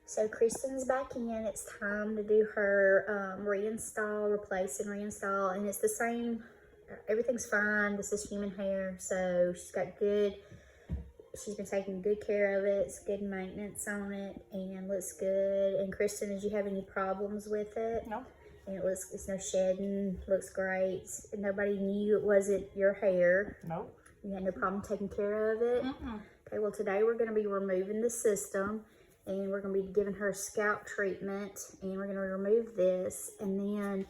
So Kristen's back in. It's time to do her reinstall, replace and reinstall. And it's the same. Everything's fine. This is human hair. So she's been taking good care of it. It's good maintenance on it and looks good. And Kristen, did you have any problems with it? No. And it's no shedding. Looks great. Nobody knew it wasn't your hair. Nope. You had no problem taking care of it? Okay, well today we're going to be removing the system. And we're going to be giving her scalp treatment, and we're going to remove this, and then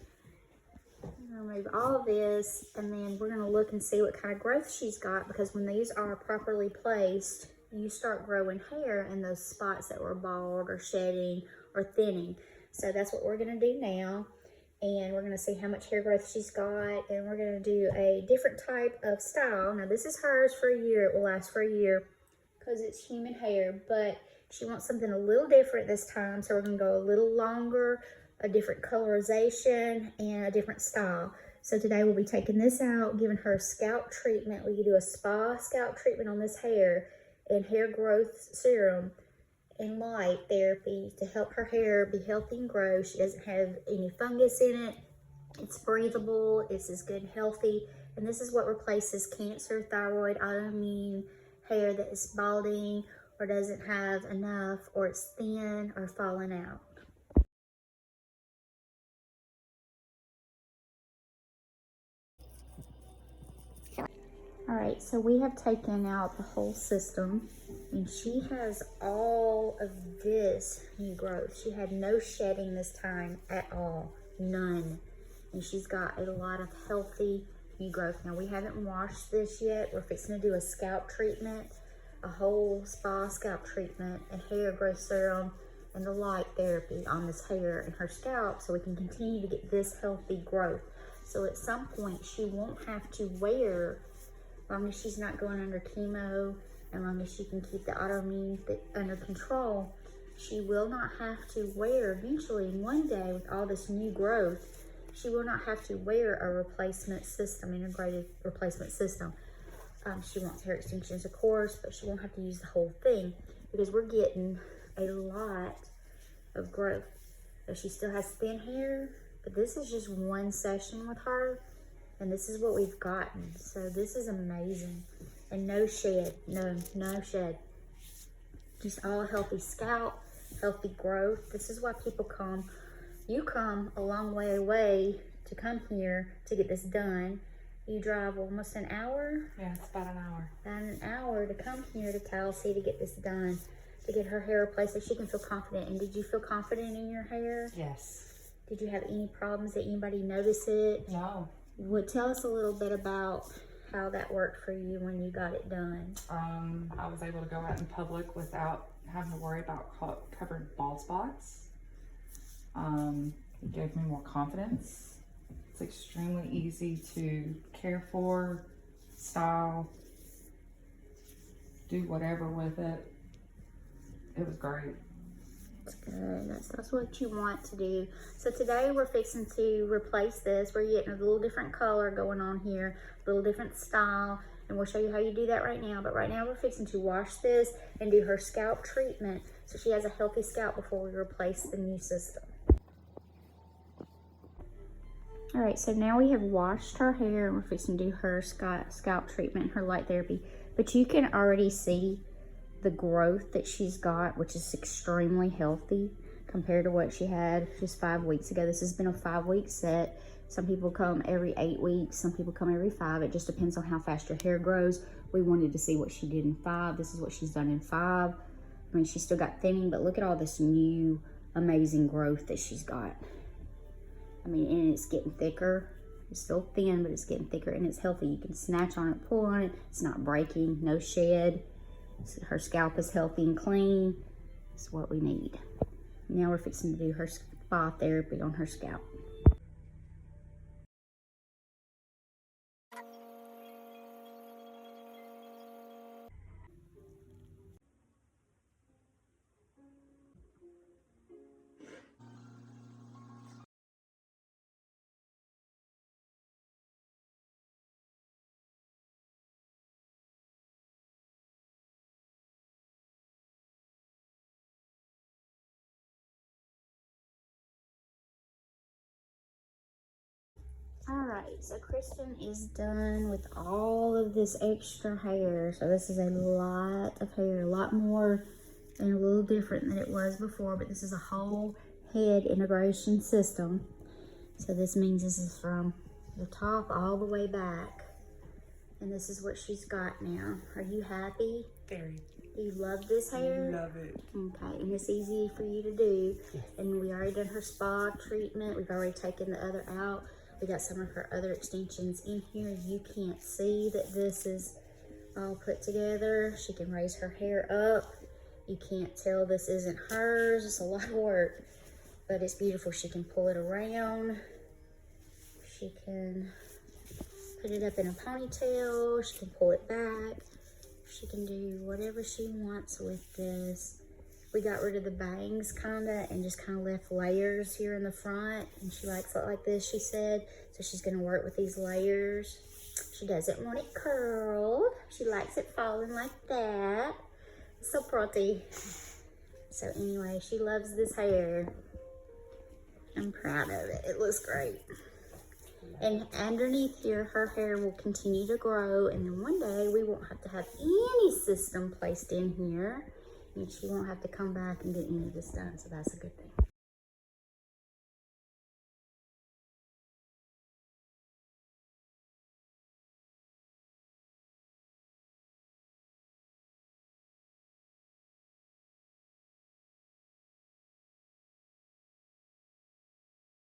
remove all of this, and then we're going to look and see what kind of growth she's got, because when these are properly placed, you start growing hair in those spots that were bald or shedding or thinning. So that's what we're going to do now, and we're going to see how much hair growth she's got, and we're going to do a different type of style. Now this is hers for a year. It will last for a year because it's human hair, but she wants something a little different this time, so we're going to go a little longer, a different colorization, and a different style. So today we'll be taking this out, giving her a scalp treatment. We can do a spa scalp treatment on this hair, and hair growth serum and light therapy to help her hair be healthy and grow. She doesn't have any fungus in it. It's breathable. It's as good and healthy. And this is what replaces cancer, thyroid, autoimmune, hair that is balding, or doesn't have enough, or it's thin or falling out. All right, so we have taken out the whole system, and she has all of this new growth. She had no shedding this time at all, none. And she's got a lot of healthy new growth. Now we haven't washed this yet. We're fixing to do a scalp treatment, a whole spa scalp treatment, a hair growth serum, and the light therapy on this hair and her scalp, so we can continue to get this healthy growth. So at some point she won't have to wear, as long as she's not going under chemo, as long as she can keep the autoimmune under control, she will not have to wear, eventually one day with all this new growth, she will not have to wear a replacement system, integrated replacement system. She wants hair extensions, of course, but she won't have to use the whole thing because we're getting a lot of growth. So she still has thin hair, but this is just one session with her, and this is what we've gotten. So this is amazing. And no shed, no shed. Just all healthy scalp, healthy growth. This is why people come. You come a long way away to come here to get this done. You drive almost an hour? Yeah, it's about an hour. About an hour to come here to Tallahassee to get this done, to get her hair replaced so she can feel confident. And did you feel confident in your hair? Yes. Did you have any problems? Did anybody notice it? No. Well, tell us a little bit about how that worked for you when you got it done. I was able to go out in public without having to worry about covered bald spots. It gave me more confidence. It's extremely easy to care for, style, do whatever with it. It was great. That's good. That's what you want to do. So today we're fixing to replace this. We're getting a little different color going on here, a little different style, and we'll show you how you do that right now. But right now we're fixing to wash this and do her scalp treatment so she has a healthy scalp before we replace the new system. All right, so now we have washed her hair and we're fixing to do her scalp treatment, her light therapy. But you can already see the growth that she's got, which is extremely healthy compared to what she had just 5 weeks ago. This has been a 5-week set. Some people come every 8 weeks, some people come every 5. It just depends on how fast your hair grows. We wanted to see what she did in 5. This is what she's done in 5. I mean, she's still got thinning, but look at all this new amazing growth that she's got. I mean, and it's getting thicker. It's still thin, but it's getting thicker and it's healthy. You can snatch on it, pull on it. It's not breaking, no shed. Her scalp is healthy and clean. It's what we need. Now we're fixing to do her spa therapy on her scalp. Alright, so Kristen is done with all of this extra hair. So this is a lot of hair, a lot more and a little different than it was before, but this is a whole head integration system. So this means this is from the top all the way back. And this is what she's got now. Are you happy? Very. You love this hair? Love it. Okay, and it's easy for you to do. Yes. And we already done her spa treatment. We've already taken the other out. We got some of her other extensions in here. You can't see that this is all put together. She can raise her hair up. You can't tell this isn't hers. It's a lot of work, but it's beautiful. She can pull it around. She can put it up in a ponytail. She can pull it back. She can do whatever she wants with this. We got rid of the bangs kinda and just kinda left layers here in the front, and she likes it like this, she said. So she's gonna work with these layers. She doesn't want it curled. She likes it falling like that. It's so pretty. So anyway, she loves this hair. I'm proud of it. It looks great. And underneath here, her hair will continue to grow, and then one day we won't have to have any system placed in here, and she won't have to come back and get any of this done, so that's a good thing.